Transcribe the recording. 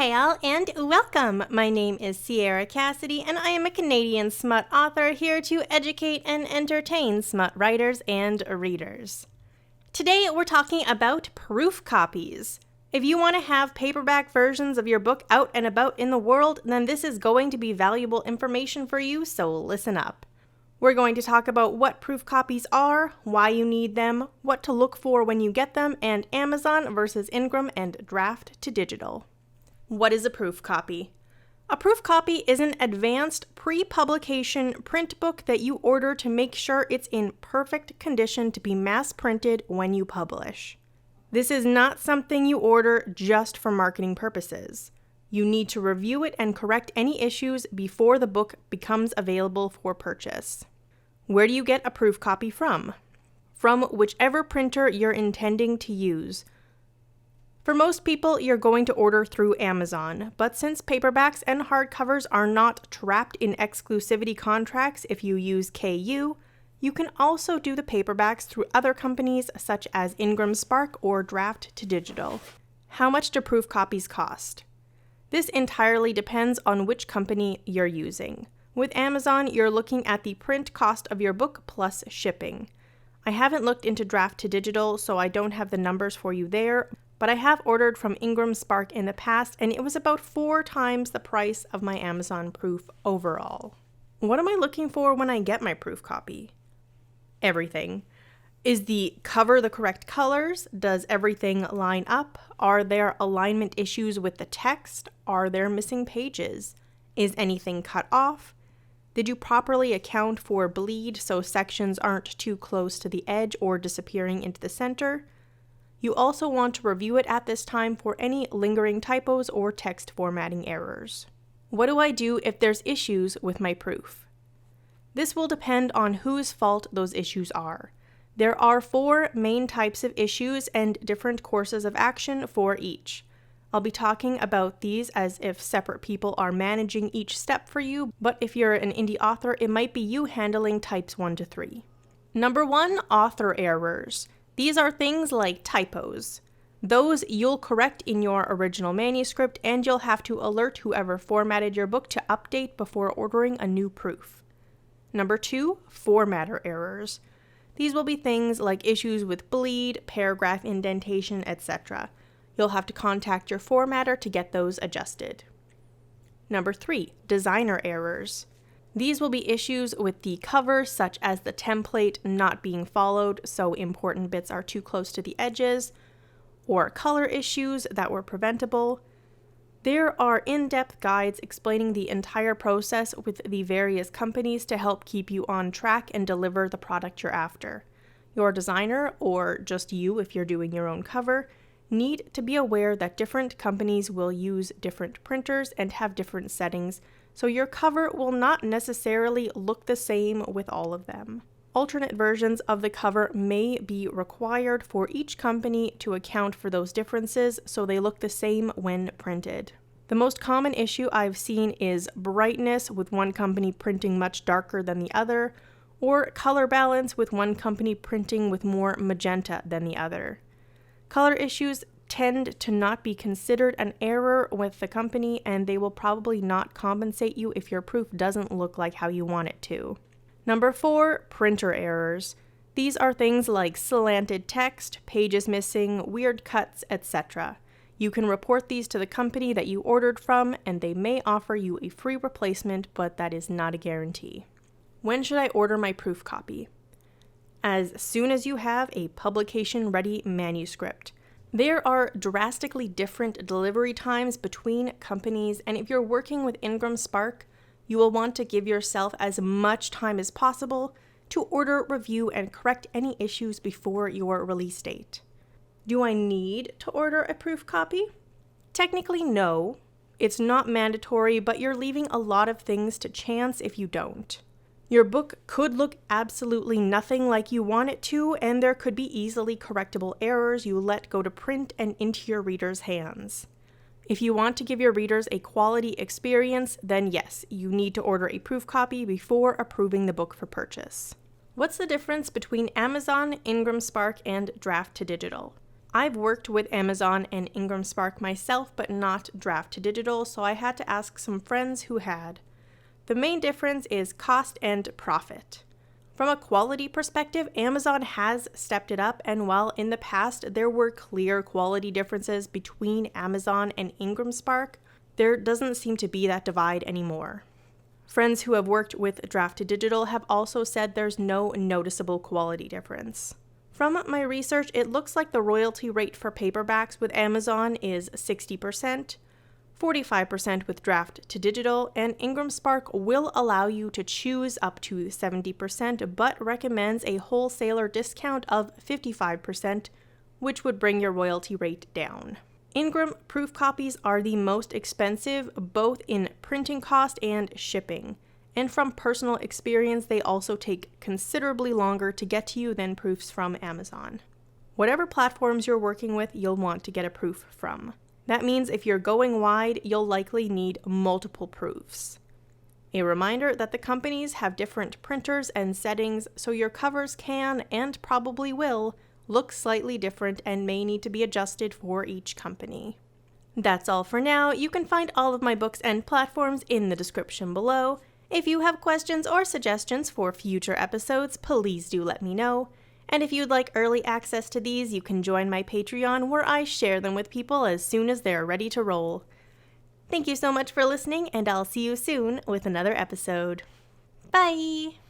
Hey all, and welcome! My name is Sierra Cassidy, and I am a Canadian smut author here to educate and entertain smut writers and readers. Today we're talking about proof copies. If you want to have paperback versions of your book out and about in the world, then this is going to be valuable information for you, so listen up. We're going to talk about what proof copies are, why you need them, what to look for when you get them, and Amazon versus Ingram and draft to digital. What is a proof copy? A proof copy is an advanced pre-publication print book that you order to make sure it's in perfect condition to be mass printed when you publish. This is not something you order just for marketing purposes. You need to review it and correct any issues before the book becomes available for purchase. Where do you get a proof copy from? From whichever printer you're intending to use. For most people, you're going to order through Amazon, but since paperbacks and hardcovers are not trapped in exclusivity contracts if you use KU, you can also do the paperbacks through other companies such as Ingram Spark or Draft to Digital. How much do proof copies cost? This entirely depends on which company you're using. With Amazon, you're looking at the print cost of your book plus shipping. I haven't looked into Draft to Digital, so I don't have the numbers for you there, but I have ordered from Ingram Spark in the past, and it was about 4 times the price of my Amazon proof overall. What am I looking for when I get my proof copy? Everything. Is the cover the correct colors? Does everything line up? Are there alignment issues with the text? Are there missing pages? Is anything cut off? Did you properly account for bleed so sections aren't too close to the edge or disappearing into the center? You also want to review it at this time for any lingering typos or text formatting errors. What do I do if there's issues with my proof? This will depend on whose fault those issues are. There are 4 main types of issues and different courses of action for each. I'll be talking about these as if separate people are managing each step for you, but if you're an indie author, it might be you handling types 1 to 3. Number 1, author errors. These are things like typos. Those you'll correct in your original manuscript, and you'll have to alert whoever formatted your book to update before ordering a new proof. Number 2, formatter errors. These will be things like issues with bleed, paragraph indentation, etc. You'll have to contact your formatter to get those adjusted. Number 3, designer errors. These will be issues with the cover, such as the template not being followed, so important bits are too close to the edges, or color issues that were preventable. There are in-depth guides explaining the entire process with the various companies to help keep you on track and deliver the product you're after. Your designer, or just you if you're doing your own cover, need to be aware that different companies will use different printers and have different settings, so your cover will not necessarily look the same with all of them. Alternate versions of the cover may be required for each company to account for those differences so they look the same when printed. The most common issue I've seen is brightness, with one company printing much darker than the other, or color balance, with one company printing with more magenta than the other. Color issues tend to not be considered an error with the company, and they will probably not compensate you if your proof doesn't look like how you want it to. Number 4, printer errors. These are things like slanted text, pages missing, weird cuts, etc. You can report these to the company that you ordered from, and they may offer you a free replacement, but that is not a guarantee. When should I order my proof copy? As soon as you have a publication-ready manuscript. There are drastically different delivery times between companies, and if you're working with Ingram Spark, you will want to give yourself as much time as possible to order, review, and correct any issues before your release date. Do I need to order a proof copy? Technically, no. It's not mandatory, but you're leaving a lot of things to chance if you don't. Your book could look absolutely nothing like you want it to, and there could be easily correctable errors you let go to print and into your readers' hands. If you want to give your readers a quality experience, then yes, you need to order a proof copy before approving the book for purchase. What's the difference between Amazon, Ingram Spark, and Draft to Digital? I've worked with Amazon and Ingram Spark myself, but not Draft to Digital, so I had to ask some friends who had. The main difference is cost and profit. From a quality perspective, Amazon has stepped it up, and while in the past there were clear quality differences between Amazon and Ingram Spark, there doesn't seem to be that divide anymore. Friends who have worked with Draft to Digital have also said there's no noticeable quality difference. From my research, it looks like the royalty rate for paperbacks with Amazon is 60%, 45% with Draft to Digital, and Ingram Spark will allow you to choose up to 70%, but recommends a wholesaler discount of 55%, which would bring your royalty rate down. Ingram proof copies are the most expensive, both in printing cost and shipping. And from personal experience, they also take considerably longer to get to you than proofs from Amazon. Whatever platforms you're working with, you'll want to get a proof from. That means if you're going wide, you'll likely need multiple proofs. A reminder that the companies have different printers and settings, so your covers can, and probably will, look slightly different and may need to be adjusted for each company. That's all for now. You can find all of my books and platforms in the description below. If you have questions or suggestions for future episodes, please do let me know. And if you'd like early access to these, you can join my Patreon, where I share them with people as soon as they're ready to roll. Thank you so much for listening, and I'll see you soon with another episode. Bye!